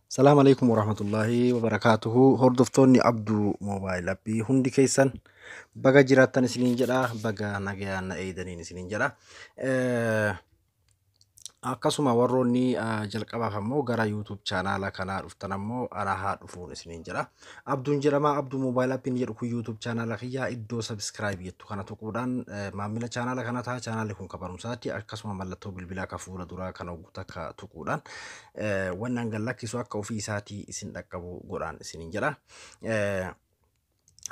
السلام عليكم ورحمة الله وبركاته. هردفتوني عبدو موبايل أبي هندي كيسان بقى جراتان سنين جرا بقى نجيان أيدنين سنين جرا. akkasuma warroonni jalqabaaf ammoo gara YouTube chaanaala kanaa dhuftan ammoo ana haa dhufuun isiniin jira. Abduun jedhama. Abduu Mobile App jedhu kun YouTube chaanaala kiyyaa iddoo subscribe jettu kana tuquudhaan maamila chaanaala kana ta'a. Chaanaalli kun kan barumsaati. Akkasuma mallattoo bilbilaa kan fuula duraa kan hogguutu akka tuquudhaan wannan gallakkisu akka ofii isaatii isin dhaqqabu godhaan isiniin jira.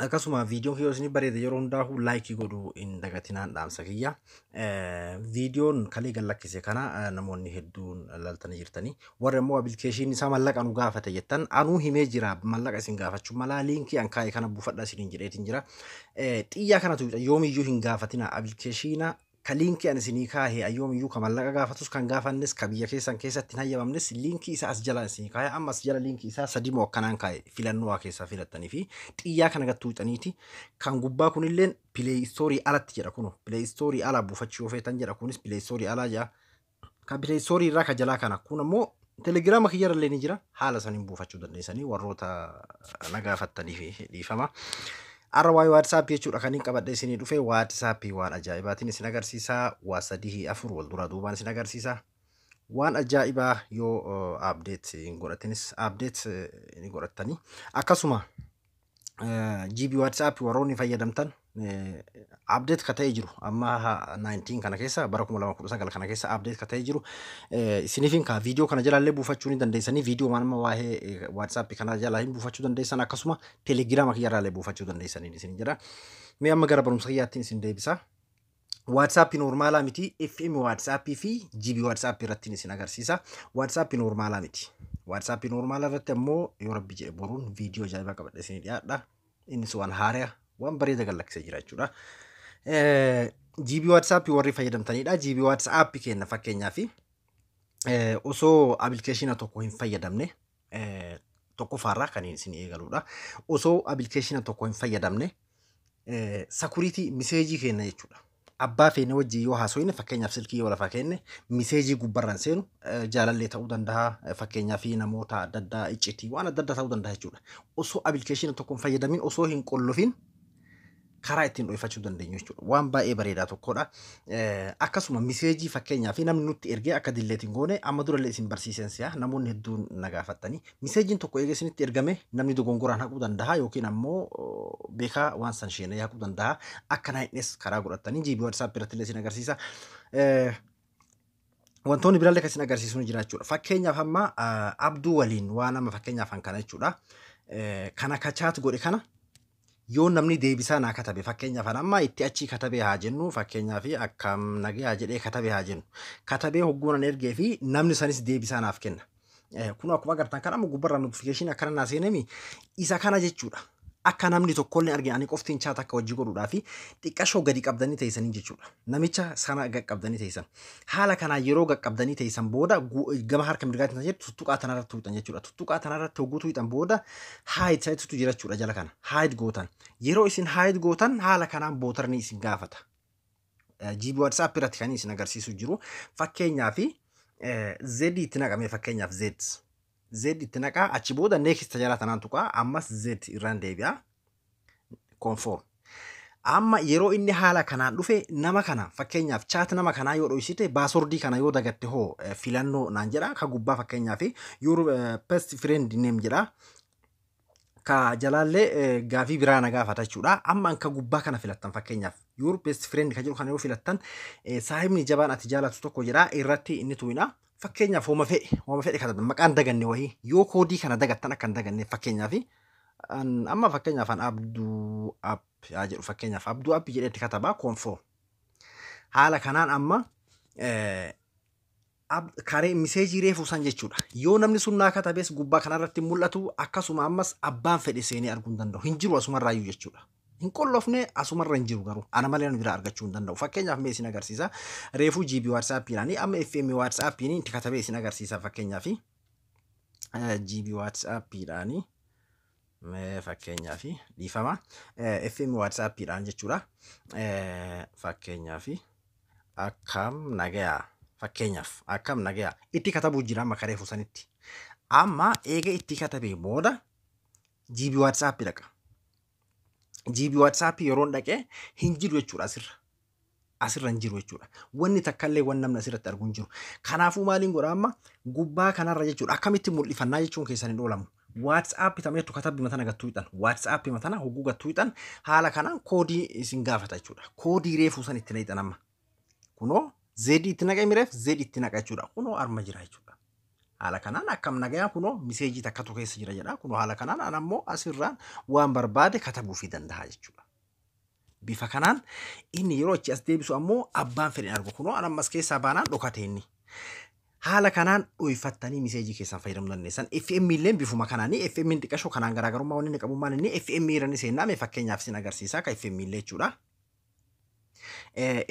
Akkasuma viidiyoon kiyyoo isin bareeda yeroo hundaa'u laayikii godhuu hin dagatinaan dhaamsa kiyya. Viidiyoon kalee gallakkise kana namoonni hedduun ilaaltanii jirtanii. Warri immoo appilikeeshiniin isaa mallaqa nu gaafate jettan anuu himee jira mallaqa isin gaafachuu malaa liinkii an kaa'e kana buufadhaa isiniin jedheetiin jira. Xiyyaa kanatu yoomiyyuu hin gaafatina appilikeeshina ka liinkii an isinii kaa'e ayyoomiyyuu ka mallaqa gaafatus kan gaafannes ka biyya keessan keessatti hin hayyamamnes liinkii isaa as jala isinii kaa'e amma as jala liinkii isaa sadii moo akkanaan kaa'e filannoo waa keessaa filattanii fi xiyyaa kana gattuu xaniiti kan gubbaa kunilleen Play Store alatti jedha kunu Play Store ala buufachuu feetan jedha kunis Play Store ala jedha ka Play Store irraa ka jalaa kana kun ammoo Telegram kiyyarra illee ni jira haala saniin buufachuu dandeessanii warroota nagaafattanii fi dhiifama. Arra waa'ee WhatsApp jechuudha kan hin qabadhe isinii dhufe WhatsApp waan ajaa'ibaatiin isin agarsiisaa waa sadii afur wal duraa duubaan isin agarsiisaa waan ajaa'ibaa yoo update hin godhatinis update ni godhatanii akkasuma GB WhatsApp warroonni fayyadamtan update ka ta'ee jiru amma 19 kana keessa bara 2019 kana keessa update ka ta'ee jiru isiniifin ka viidiyoo kana jalaallee buufachuu ni dandeessanii viidiyoo manama waa'ee WhatsApp kana jalaa hin buufachuu dandeessan akkasuma Telegram kiyyarraallee buufachuu dandeessanii isin jira. Mee amma gara barumsa kiyyaattiin isin deebisa. WhatsApp normaalaa miti FM WhatsApp fi GB WhatsApp irratti isin agarsiisa. WhatsApp normaalaa miti. WhatsApp normaalaa irratti ammoo yoo rabbi jedhe boruun viidiyoo ajaa'ibaa qabadhe isin dhiyaadha. Innis waan haaraa waan bareeda gallakkisee jira jechuudha. GB WhatsApp warri fayyadamtanidha. GB WhatsApp kenna fakkeenyaaf osoo appilikeeshina tokko hin fayyadamne tokkoffaarraa kan isin eegaludha. Osoo appilikeeshina tokko hin fayyadamne security message kenna jechuudha. Abbaa feene wajjin yoo haasofne fakkeenyaaf silkii yoo lafa kenne message gubbarraan seenu jaalallee ta'uu danda'a fakkeenyaaf namoota adda addaa iccitii waan adda addaa ta'uu danda'a jechuudha. Osoo appilikeeshina tokko hin fayyadamin osoo hin qollofin karaa ittiin dhoofachuu dandeenyu jechuudha. Waan baay'ee bareedaa tokkodha. Akkasuma message fakkeenyaaf namni nutti ergee akka dilleetiin goone amma durallee isin barsiisan si'a namoonni hedduun nagaafattanii message tokko eegee isinitti ergame namni dogongoraan haquu danda'a yookiin ammoo beekaa waan san sheenee haquu danda'a akka naayinnes karaa godhattanii GB WhatsApp irratti illee isin agarsiisa. Wantoonni biraallee kan isin agarsiisu ni jira jechuudha. Fakkeenyaaf amma Abduu waliin waan nama fakkeenyaaf kana jechuudha. Kana ka chat godhe kana yoo namni deebisaa naa katabe fakkeenyaaf amma itti achi katabee haa jennu fakkeenyaaf akkam nagee jedhee katabee haa jennu katabee hogguunan ergee fi namni sanis deebisaa naaf kenna. Kun akkuma agartan kan amma gubbarraa notification akkana naa seenemi isa kana jechuudha. Akka namni tokkollee argine ani qoftiin chat akka wajji godhuudhaa fi xiqqashoo gadi qabdanii teessanii jechuudha. Namicha sana qaqqabdanii teessan. Haala kanaa yeroo qaqqabdanii teessan booda gama harka mirgaatiin jettu tuttuqaa tanarratti tuutan jechuudha. Tuttuqaa tanarratti hogguu tuutan booda hide saayitutu jira jechuudha jala kana. Hide gootan. Yeroo isin hide gootan haala kanaan bootarni isin gaafata. GB WhatsApp irratti kan isin agarsiisu jiru. Fakkeenyaaf Z itti naqamee fakkeenyaaf Z itti naqaa achi booda next jala tanaan tuqaa ammas Z irraan deebi'a. Conform. Amma yeroo inni haala kanaan dhufe nama kana fakkeenyaaf chat nama kanaa yoo dhoysite baaswordii kana yoo dagatte hoo filannoo naan jedha ka gubbaa fakkeenyaaf your best friend name jedha. Ka jalaallee gaafii biraa na gaafata jechuudha. Amma anka gubbaa kana filattan fakkeenyaaf your best friend ka jedhu kana yoo filattan saahibni jabaan ati jaalatu tokko jira irratti inni tuwina. Fakkeenyaaf hooma fedhe kataban maqaan daganne wahii yoo koodii kana dagattan akkan daganne fakkeenyaaf amma fakkeenyaaf an Abduu App yaa jedhu fakkeenyaaf Abduu App jedhetti katabaa conform. Haala kanaan amma karee message reefuu san jechuudha. Yoo namni sun naa katabees gubbaa kanarratti mul'atu akkasuma ammas abbaan fedhe seenee arguu hin danda'u hin jiru asumarraayyuu jechuudha. Hin qollofne asumarra hin jiru garuu ana malee biraa argachuu hin danda'u. Fakkeenyaaf mee isin agarsiisa. Reefuu GB WhatsApp ilaani amma FM WhatsApp itti katabee isin agarsiisa fakkeenyaaf GB WhatsApp ilaani mee fakkeenyaaf dhiifama FM WhatsApp ilaan jechuudha. Fakkeenyaaf akkam nagayaa fakkeenyaaf akkam nagayaa itti katabuu jira amma reefuu sanitti. Amma eega itti katabee booda GB WhatsApp dhaqa. GB WhatsApp yeroon dhaqee hin jiru jechuudha asirra hin jiru jechuudha. Wanni takkallee waan namni asirratti argu hin jiru. Kanaafuu maaliin godha amma gubbaa kanarra jechuudha. Akkamitti mul'ifannaa jechuun keessan hin oolamu. WhatsApp tameetu katabbi matana gattuu hidhan. WhatsApp matana hogguu gattuu hidhan haala kanaan koodii isin gaafata jechuudha. Koodii reefuu san itti naqxan amma. Kunoo Z itti naqee mireef Z itti naqa jechuudha. Kunoo arma jira jechuudha. Haala kanaan akkam nagayaa kunoo miseejii takkatu keessa jira jedha. Kunoo haala kanaan an ammoo asirraan waan barbaade katabuufii danda'a jechuudha. Bifa kanaan inni yeroo achi as deebisu ammoo abbaan fedhe argu kunoo an ammas keessaa baanaan dhokate inni. Haala kanaan dhuunfattanii miseejii keessan fayyadamuu dandeessan. FM illee bifuma kanaanii FM xiqqashoo kanaan garaagarummaa wanni qabummaan inni FM irrani seenaa mee fakkeenyaaf sin agarsiisaa ka FM illee jechuudha.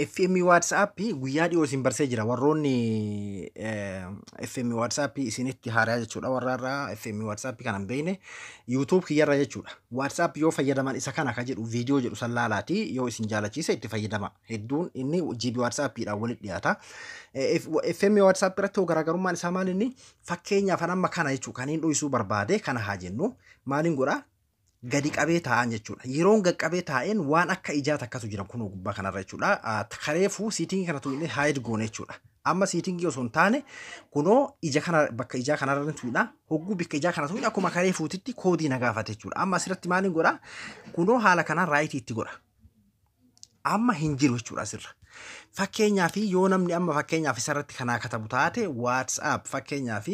FM WhatsApp guyyaa dhiyoo isin barsee jira warroonni FM WhatsApp isinitti haaraa jechuudha warraarraa FM WhatsApp kana hin beekne YouTube kiyyarra jechuudha. WhatsApp yoo fayyadaman isa kana ka jedhu viidiyoo jedhu san laalaati yoo isin jaalachiise itti fayyadama. Hedduun inni GB WhatsApp dhaan walitti dhiyaata. FM WhatsApp irratti garaagarummaan isaa maal inni fakkeenyaaf amma kana jechuudha kan hin dho'isuu barbaade kana haa jennu maaliin godhaa gadi qabee taa'an jechuudha. Yeroon gaqqabee taa'een waan akka ijaa takkatu jira kunoo gubbaa kanarra jechuudha. Kareefuu siitingii kanatu illee haayid goone jechuudha. Amma siitingii osoo hin taane kunoo ija kana bakka ijaa kanarra tuudha. Hogguu bikka ijaa kana tuudha akkuma kareefuutitti koodii na gaafate jechuudha. Amma asirratti maaliin godhaa? Kunoo haala kanaan raayitii itti godha. Amma hin jiru jechuudha asirra. Fakkeenyaaf yoo namni amma fakkeenyaaf isarratti kanaa katabu taate WhatsApp fakkeenyaaf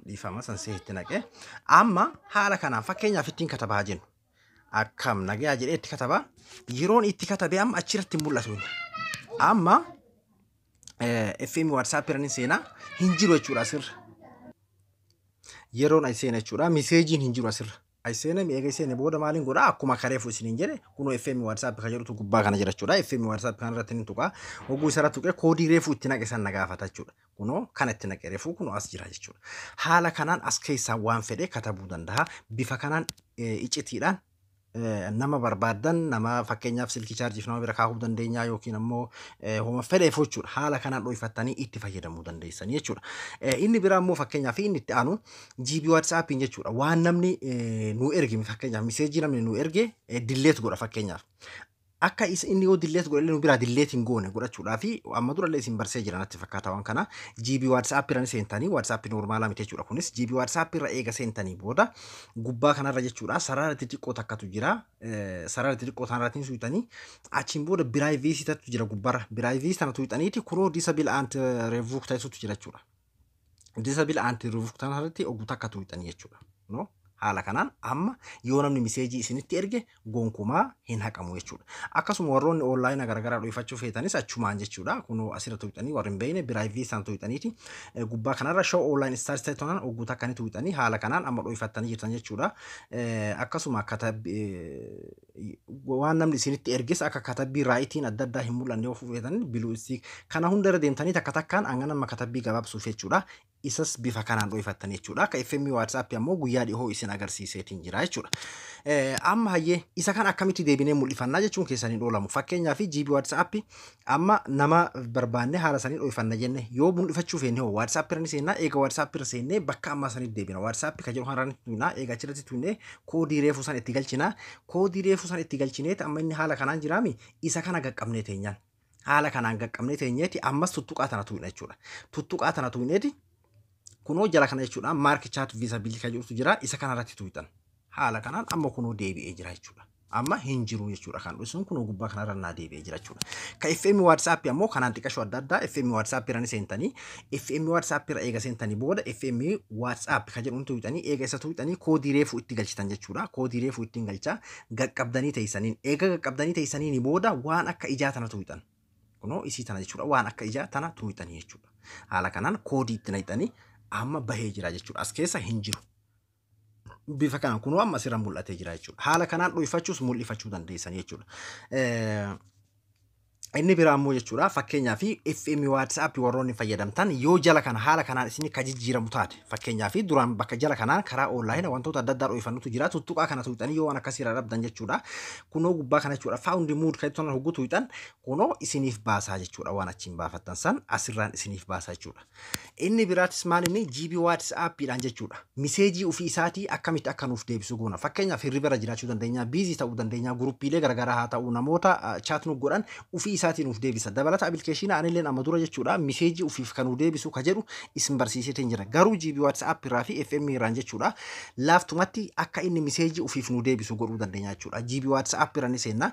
dhiifama san seetti naqee amma haala kanaan fakkeenyaaf ittiin katabaa jennu akkam nagayaa jedhee itti katabaa yeroon itti katabee amma achirratti hin mul'atu amma FM WhatsApp irraan seenaa hin jiru jechuudha asirra yeroon ay seena jechuudha miseejiin hin jiru asirra ay seena mi'eega seene booda maaliin godhaa akkuma kareefu isiniin jedhe kunoo FM WhatsApp ka jedhutu gubbaa kana jira jechuudha FM WhatsApp kana irratti hin tuqaa hogguu isarratti tuqee koodii reefuu itti naqe san na gaafata jechuudha kunoo kana itti naqe reefuu kunoo as jira jechuudha haala kanaan as keessaa waan fedhe katabuu danda'a bifa kanaan icitiidhaan nama barbaadan nama fakkeenyaaf silkii chaarjiif nama bira kaahuu dandeenyaa yookiin ammoo homa fedheef jechuudha haala kanaan dho'ifattanii itti fayyadamuu dandeessanii jechuudha. Inni biraa ammoo fakkeenyaaf inni itti aanu GB WhatsApp jechuudha waan namni nu erge fakkeenyaaf miseejii namni nu erge dilleet godha fakkeenyaaf. Akka inni yoo dilleet godhe nu biraa dilleet hin goone godhachuudhaa fi amma durallee isin barsee jiran natti fakkaata waan kana GB WhatsApp irra seentanii WhatsApp normaalaa miti jechuudha kunis GB WhatsApp irra eega seentanii booda gubbaa kanarra jechuudha sarara xixiqqoo takkatu jira sarara xixiqqoo tanarratiin suyitanii achiin booda biraayiveesii tatu jira gubbarra biraayiveesii tana tuyitaniiti kunoo disable and revoke taisutu jira jechuudha disable and revoke tanarratti oguu takka tuyitanii jechuudha no haala kanaan amma yoo namni miseejii isinitti erge gonkumaa hin haqamu jechuudha. Akkasuma warroonni onlaayinii garagaraa dhuunfachuu feetanis achumaan jechuudha. Kunoo asirra tuqxanii warri hin beekne biraayiveesii isaan tuqxaniiti gubbaa kanarra show onlaayinii stars ta'uudhaan oguu takkanii tuqxanii haala kanaan amma dhuunfattanii jirtan jechuudha. Akkasuma waan namni isinitti erges akka katabbii raayitiin adda addaa hin mul'anne yoo feetan biluu kana hundarra deemtanii takka takkaan hanga nama katabbii gabaabsuuf jechuudha. Isas bifa kanaan dhuunfattanii jechuudha. Akka FM WhatsApp ammoo guyyaa dhihoo isin agarsiiseetiin jira jechuudha. Amma hayyee isa kan akkamitti deebinee mul'ifannaa jechuun keessaniin oolamu. Fakkeenyaaf GB WhatsApp amma nama barbaanne haala sanii dhuunfanna jenne yoo mul'ifachuu feene hoo WhatsApp irra ni seennaa eega WhatsApp irra seennee bakka amma sanii deebina. WhatsApp ka jedhu haraan tuunaa eega achirratti tuunee koodii reefuu san itti galchinaa koodii reefuu san itti galchineeti amma inni haala kanaan jiraami isa kana gaqqabnee teenyaan. Haala kanaan gaqqabnee teenyeeti ammas tuttuqaa tana tuuna jechuudha. Tuttuqaa tana tuuneeti kunoo jala kana jechuudha mark chat visibility ka jedhutu jira isa kanarratti tuutan haala kanaan amma kunoo deebi'ee jira jechuudha amma hin jiru jechuudha kan dhusun kunoo gubbaa kanarra naa deebi'ee jira jechuudha ka FM WhatsApp ammoo kanaan xiqqashoo adda addaa FM WhatsApp irra seentanii FM WhatsApp irra eega seentanii booda FM WhatsApp ka jedhuun tuutanii eega isa tuutanii koodii reefuu itti galchitan jechuudha koodii reefuu ittiin galchaa gaqqabdanii teessaniin eega gaqqabdanii teessaniin booda waan akka ijaa tana tuutan kunoo isii tana jechuudha waan akka ijaa tana tuutanii jechuudha haala kanaan koodii itti naqxanii amma bahee jira jechuudha as keessa hin jiru bifa kanaan kunoo amma asirra mul'atee jira jechuudha haala kanaan dhuunfachuus mul'ifachuu dandeessan jechuudha Inni biraa immoo jechuudha fakkeenyaaf FM WhatsApp warroonni fayyadamtan yoo jala kana haala kanaan isin ka jijjiiramu taate fakkeenyaaf duraan bakka jala kanaan karaa online wantoota adda addaa odeeffannootu jira tuttuqaa kana tuuxanii yoo waan akkasii irraa dhabdan jechuudha kunoo gubbaa kana jechuudha found mood kan ittiin hoggu tuuxan kunoo isiniif baasaa jechuudha waan achiin baafattan san asirraan isiniif baasaa jechuudha. Inni biraatis maal inni GB WhatsApp dhaan jechuudha miseejii ofii isaatii akkamitti akka nuuf deebisu goona fakkeenyaaf hirribara jiraachuu dandeenya biizii ta'uu dandeenya gruppiilee garagaraa haa ta'u namoota chat nu godhan ofii isaatiin nuuf deebisa dabalata application anilleen amma dura jechuudha miseejii ofiif kan nuuf deebisu ka jedhu isin barsiiseetiin jira garuu GB WhatsApp irraa fi FM irraan jechuudha laaftumatti akka inni miseejii ofiif nu deebisu godhuu dandeenya jechuudha GB WhatsApp irraan seenna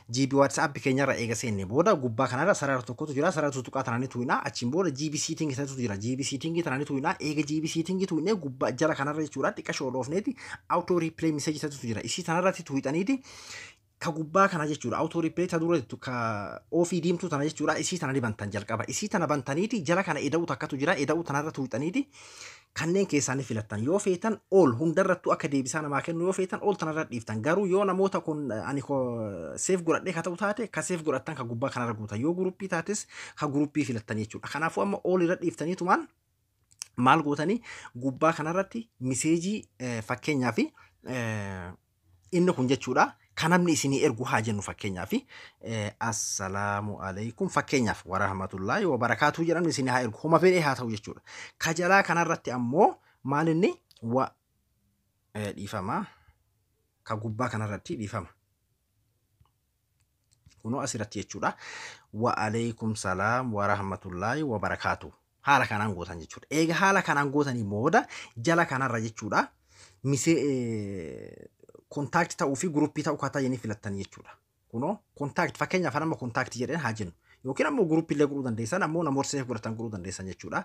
GB WhatsApp keenyarra eega seenne booda gubbaa kanarra sarara tokkotu jira sarara tuttuqaa tananii tuina achiin booda GB setting isatu jira GB setting tananii tuina eega GB setting tuine gubbaa jala kanarra jechuudha xiqqashoo dhoofneeti auto replay message isatu jira isi tanarratti tuuxaniiti ka gubbaa kana jechuudha auto replay ta dura ka ofii diimtuu tana jechuudha isii tana dibantan jalqaba isii tana bantaniiti jala kana eda'u takkatu jira eda'u tanarra tuuxaniiti kanneen keessaan filattan yoo feetan ol hundarrattu akka deebisaa namaa kennu yoo feetan ol tanarra dhiiftan garuu yoo namoota kun ani ko save godhadhee ka ta'u taate ka save godhattan ka gubbaa kanarra guutan yoo gruppii taates ka gruppii filattan jechuudha kanaafuu amma ol irra dhiiftaniitumaan maal gootanii gubbaa kanarratti miseejii fakkeenyaaf inni kun jechuudha kanamni isinii ergu haa jennu fakkeenyaaf assalaamu alaykum fakkeenyaaf wa rahmatullaahi wa barakaatu jedhamu isinii haa ergu homa fedhee haa ta'u jechuudha ka jalaa kanarratti ammoo maal inni wa dhiifama ka gubbaa kanarratti dhiifama kunoo asirratti jechuudha wa alaykum salaam wa rahmatullaahi wa barakaatu haala kanaan gootan jechuudha eega haala kanaan gootanii booda jala kanarra jechuudha misee contact ta'uu fi gruppii ta'uu kaataa jenii filattanii jechuudha. Kunoo contact fakkeenyaaf nama contact jedheen haa jennu yookiin ammoo gruppii illee godhuu dandeessan ammoo namoota seef godhatan godhuu dandeessan jechuudha.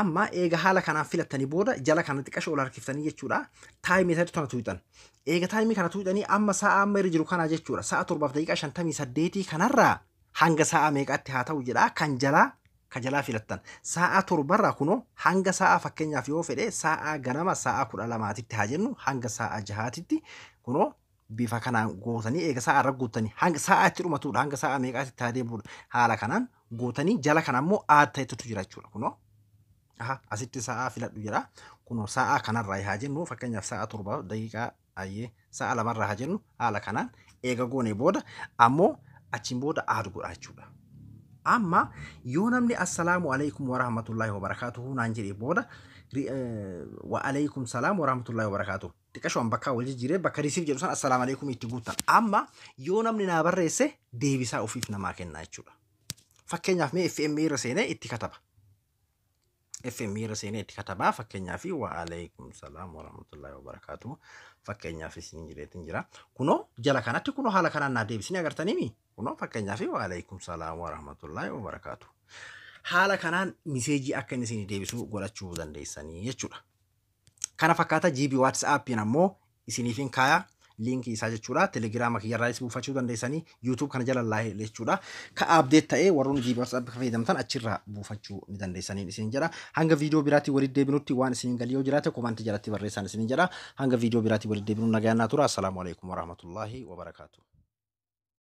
Amma eega haala kanaan filattanii booda jala kana xiqqashoo ol harkiftanii jechuudha. Taayimii isaatti tana tuuxan. Eega taayimii kana tuuxanii amma sa'a amma irra jiru kana jechuudha. Sa'a 7:58 kanarraa hanga sa'a meeqaatti haa ta'u jedha kan jalaa kajalaa filattan sa'a 7 kunoo hanga sa'a fakkeenyaaf yoo fedhe sa'a ganama sa'a 12titti haa jennu hanga sa'a 6titti kunoo bifa kanaan gootanii eega sa'a irra guutanii hanga sa'a itti dhumatudha hanga sa'a meeqaatti haa deemuudha haala kanaan gootanii jala kana ammoo aad ta'etu jira jechuudha kunoo asitti sa'a filadhu jira kunoo sa'a kanarraa haa jennu fakkeenyaaf sa'a 7 daqiiqaa ayyee sa'a 2 haa jennu haala kanaan eega goonee booda ammoo achiin booda aad godha jechuudha. Amma yoo namni assalaamu alaykum wa rahmatullaahi wa barakaatuhu naan jedhee booda wa alaykum salaam wa rahmatullaahi wa barakaatuhu xiqqashoon bakka wal jijjiiree bakka risiif jedhu san assalaamu alaykum itti guutan amma yoo namni naa barreesse deebisaa ofiif namaa kenna jechuudha. Fakkeenyaaf mee FM irra seenee itti kataba. FM irra seenee itti katabaa fakkeenyaaf wa alaykum salaam wa rahmatullaahi wa barakaatuhu fakkeenyaaf isin jireetin jira kunoo jala kanatti kunoo haala kanaan naa deebisanii agartanii kunoo fakkeenyaaf wa alaykum salaam wa rahmatullaahi wa barakaatuhu haala kanaan miseejii akka inni isin deebisuu godhachuu dandeessanii jechuudha. Kana fakkaata GB WhatsApp ammoo isiniifin kaayaa linkii isaa jechuudha telegiraama kiyyarraayis buufachuu dandeessanii YouTube kana jala laayee jechuudha ka update ta'ee warroonni GB WhatsApp fayyadamtan achirraa buufachuu ni dandeessanii isin jedha hanga viidiyoo biraatti walitti deebinutti waan isin galii yoo jiraate komantii jalatti barreessan isin jedha hanga viidiyoo biraatti walitti deebinu nagaannaa tura assalaamu alaykum wa rahmatullaahi wa barakaatuh.